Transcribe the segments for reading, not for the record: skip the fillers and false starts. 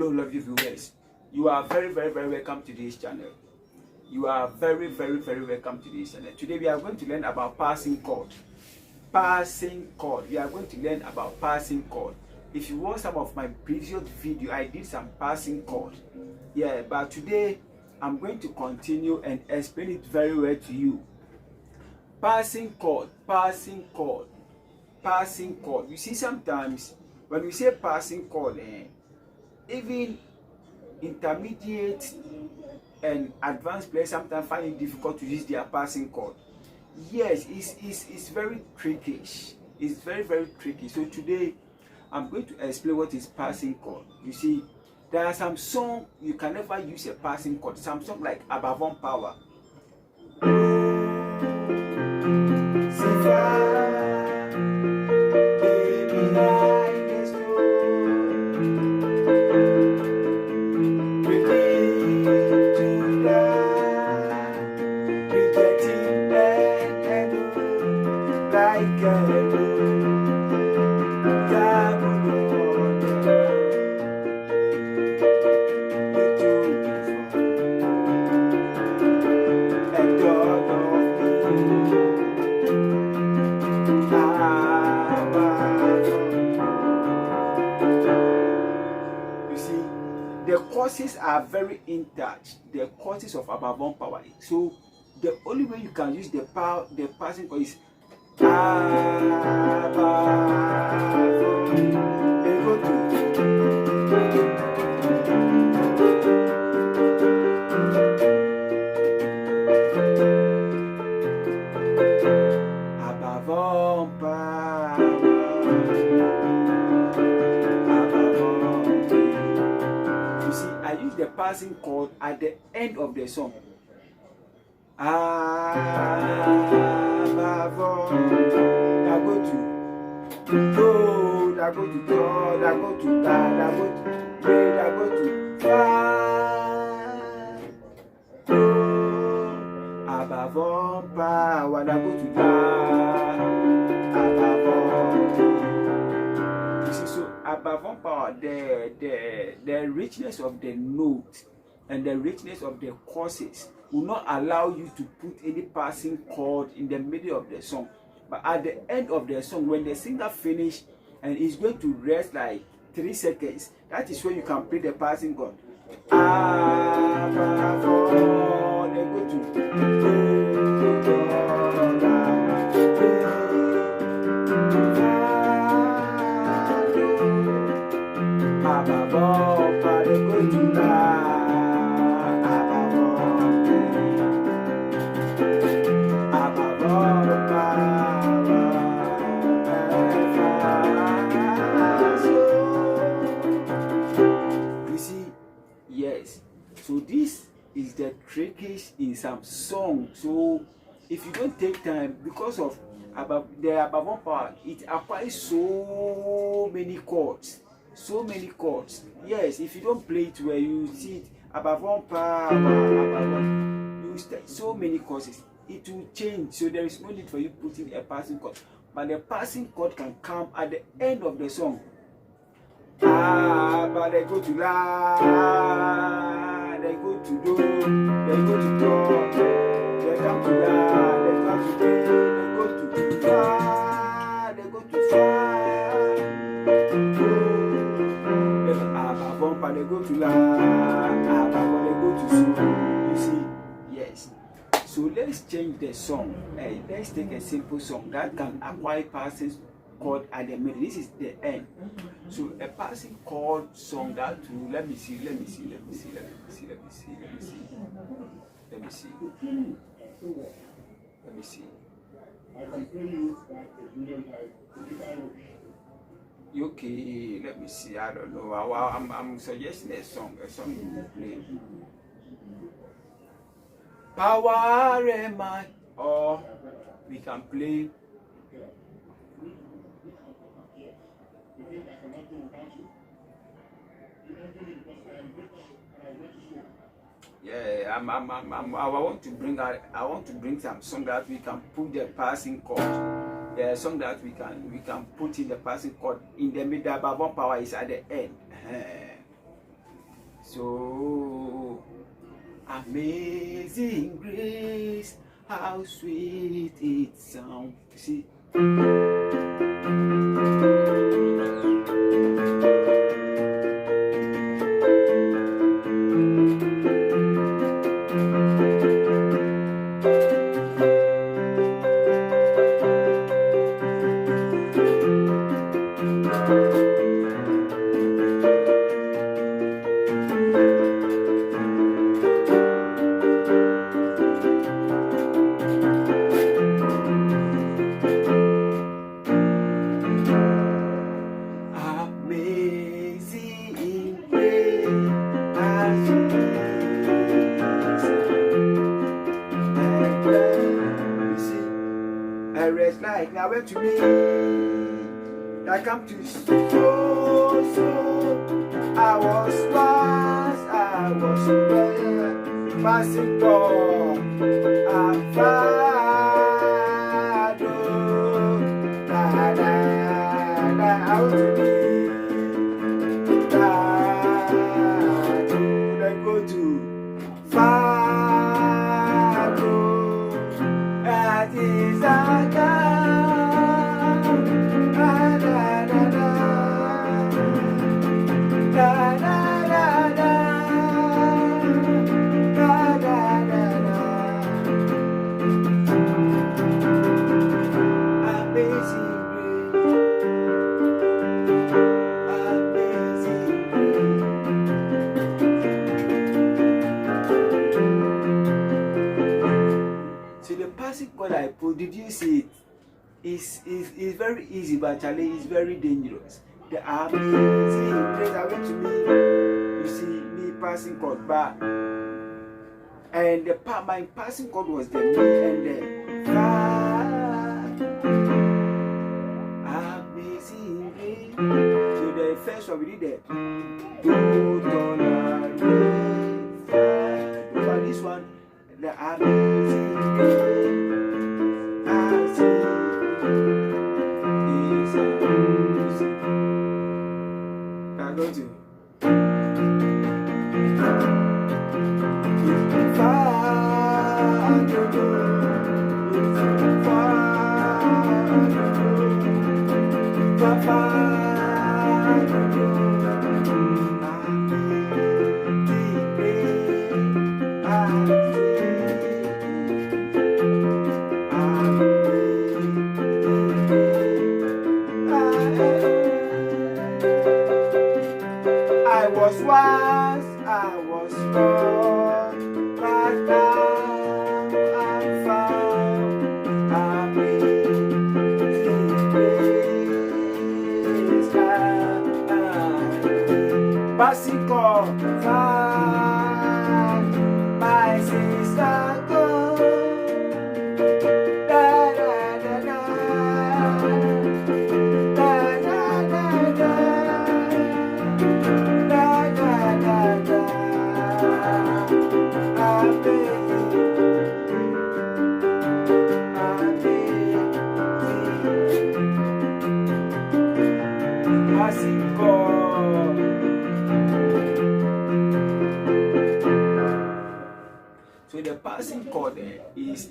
Hello, lovely viewers. You are very welcome to this channel. You are very welcome to this channel. Today we are going to learn about passing chord. Passing chord. We are going to learn about passing chord. If you watch some of my previous video, I did some passing chord. Yeah, but today I'm going to continue and explain it very well to you. Passing chord, passing chord, passing chord. You see, sometimes when we say passing chord, even intermediate and advanced players sometimes find it difficult to use their passing chord. Yes, it's very tricky. It's very tricky. So today I'm going to explain what is passing chord. You see, there are some songs you can never use a passing chord. Some songs like Above Power. The choruses are very in touch. The choruses of Above Power. So the only way you can use the passing chord is Above. I use the passing chord at the end of the song. I go to do, I go to do, I go to da, I go to re, I go to fa. Above power, I go to da. Above power, the richness of the note and the richness of the choruses will not allow you to put any passing chord in the middle of the song. But at the end of the song, when the singer finish and is going to rest like 3 seconds, that is when you can play the passing chord. Above all, they go to yes, so this is the trickiest in some songs. So if you don't take time, because of Above Power, it acquires so many chords. Yes, if you don't play it where you see it Above Power, you start so many chords, it will change. So there is no need for you putting a passing chord, but the passing chord can come at the end of the song. But they go to la, they go to do, they go to do, they come to la, they come to do, they go to fa, they go to fa. Above power, they go to la, above they go to so. You see, yes. So let's change the song. Let's take a simple song that can acquire passing chord at the middle. This is the end. So a passing chord song that will, let me see. Okay, let me see. I don't know. I'm suggesting a song you will play. Power am I, or we can play. Yeah, I want to bring some song that we can put the passing chord. The song that we can put in the passing chord in the middle. Above Power is at the end. So amazing grace, how sweet it sounds. See. Like now went to me, I come to so I was lost, I was there, passing God, I'm far, out to me, I go to far, that is a chord I put, did you see it? It's very easy, but actually it's very dangerous. The amazing grace I went to me, you see me passing chord back, and the part my passing chord was the me and the fa. Amazing grace. So the first one we did that. Do but this one, the amazing grace. I'm going to I was lost, but now I'm found. Amazing grace, passing chord, my sister go. Da da da da, da da da da. So the passing chord is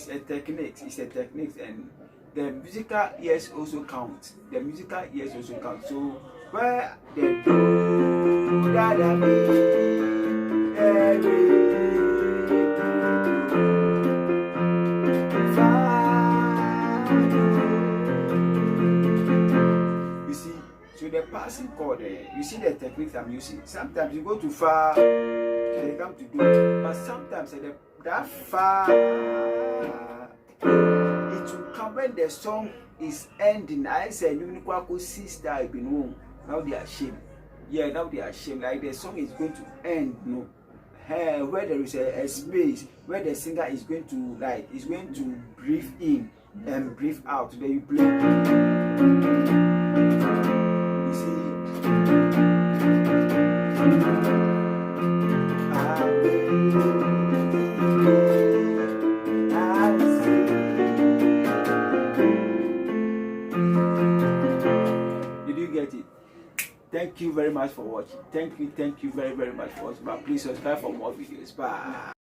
a technique. It's a technique, and the musical ears also count. The musical ears also count. So where the do da da mi you see, so the passing chord, you see the techniques I'm using. Sometimes you go too far, they come to do, but sometimes that far it will come when the song is ending. I said, you need sister, I've been home. Now they are ashamed. Yeah, now they are ashamed. Like the song is going to end, no. Where there is a space where the singer is going to breathe in and breathe out. Then you play. You see. Did you get it? Thank you very much for watching. Thank you very much for watching. But please subscribe for more videos. Bye.